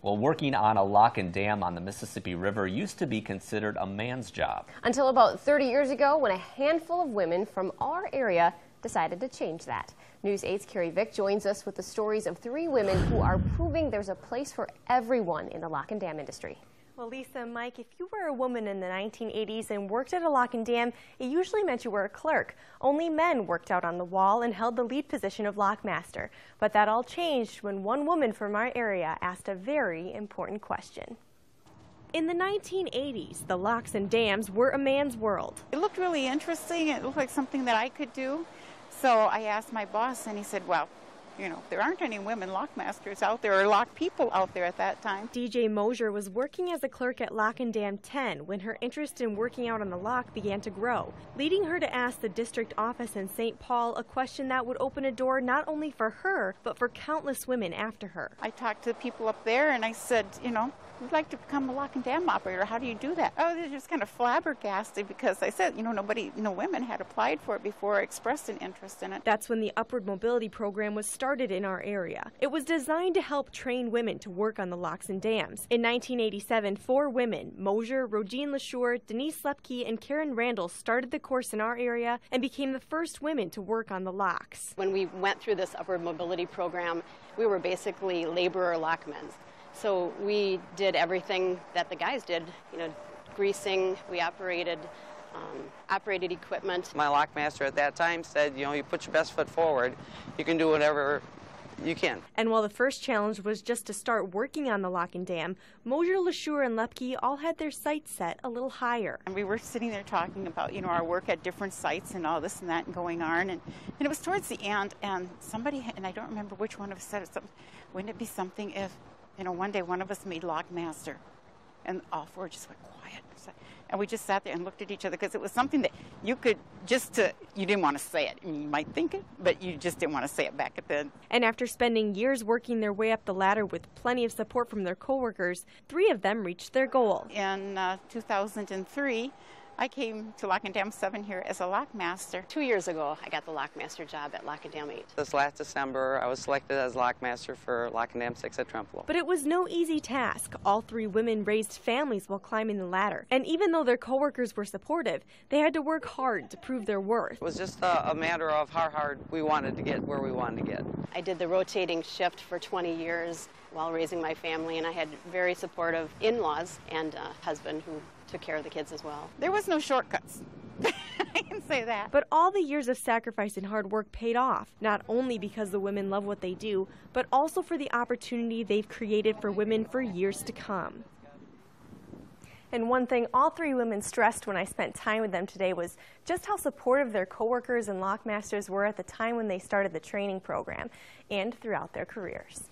Well, working on a lock and dam on the Mississippi River used to be considered a man's job. Until about 30 years ago, when a handful of women from our area decided to change that. News 8's Carrie Vick joins us with the stories of 3 women who are proving there's a place for everyone in the lock and dam industry. Well, Lisa and Mike, if you were a woman in the 1980s and worked at a lock and dam, it usually meant you were a clerk. Only men worked out on the wall and held the lead position of lockmaster. But that all changed when one woman from our area asked a very important question. In the 1980s, the locks and dams were a man's world. It looked really interesting. It looked like something that I could do. So I asked my boss, and he said, well, you know, there aren't any women lockmasters out there or lock people out there at that time. DJ Mosier was working as a clerk at Lock and Dam 10 when her interest in working out on the lock began to grow, leading her to ask the district office in St. Paul a question that would open a door not only for her, but for countless women after her. I talked to the people up there and I said, you know, we'd like to become a lock and dam operator. How do you do that? Oh, they're just kind of flabbergasted because I said, you know, no women had applied for it before or expressed an interest in it. That's when the Upward Mobility Program was started in our area. It was designed to help train women to work on the locks and dams. In 1987, 4 women, Mosier, Rogine LaSure, Denise Lepke, and Karen Randall, started the course in our area and became the first women to work on the locks. When we went through this Upward Mobility Program, we were basically laborer lockmen. So we did everything that the guys did, you know, greasing, we operated equipment. My lockmaster at that time said, you know, you put your best foot forward, you can do whatever you can. And while the first challenge was just to start working on the lock and dam, Mosier, LaSure, and Lepke all had their sights set a little higher. And we were sitting there talking about, you know, our work at different sites and all this and that and going on. And it was towards the end, and somebody, and I don't remember which one of us said it, wouldn't it be something if, you know, one day one of us made lockmaster? And all 4 just went quiet. And we just sat there and looked at each other because it was something that you could you didn't want to say it. I mean, you might think it, but you just didn't want to say it back at the. And after spending years working their way up the ladder with plenty of support from their coworkers, 3 of them reached their goal. In 2003, I came to Lock and Dam 7 here as a lockmaster. 2 years ago, I got the lockmaster job at Lock and Dam 8. This last December, I was selected as lockmaster for Lock and Dam 6 at Trempealeau. But it was no easy task. All 3 women raised families while climbing the ladder. And even though their coworkers were supportive, they had to work hard to prove their worth. It was just a matter of how hard we wanted to get where we wanted to get. I did the rotating shift for 20 years while raising my family, and I had very supportive in-laws and a husband who took care of the kids as well. There was no shortcuts. I can say that. But all the years of sacrifice and hard work paid off, not only because the women love what they do, but also for the opportunity they've created for women for years to come. And one thing all 3 women stressed when I spent time with them today was just how supportive their coworkers and lockmasters were at the time when they started the training program and throughout their careers.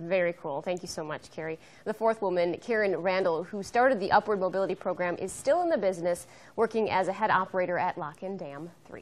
Very cool. Thank you so much, Carrie. The 4th woman, Karen Randall, who started the Upward Mobility Program, is still in the business, working as a head operator at Lock and Dam 3.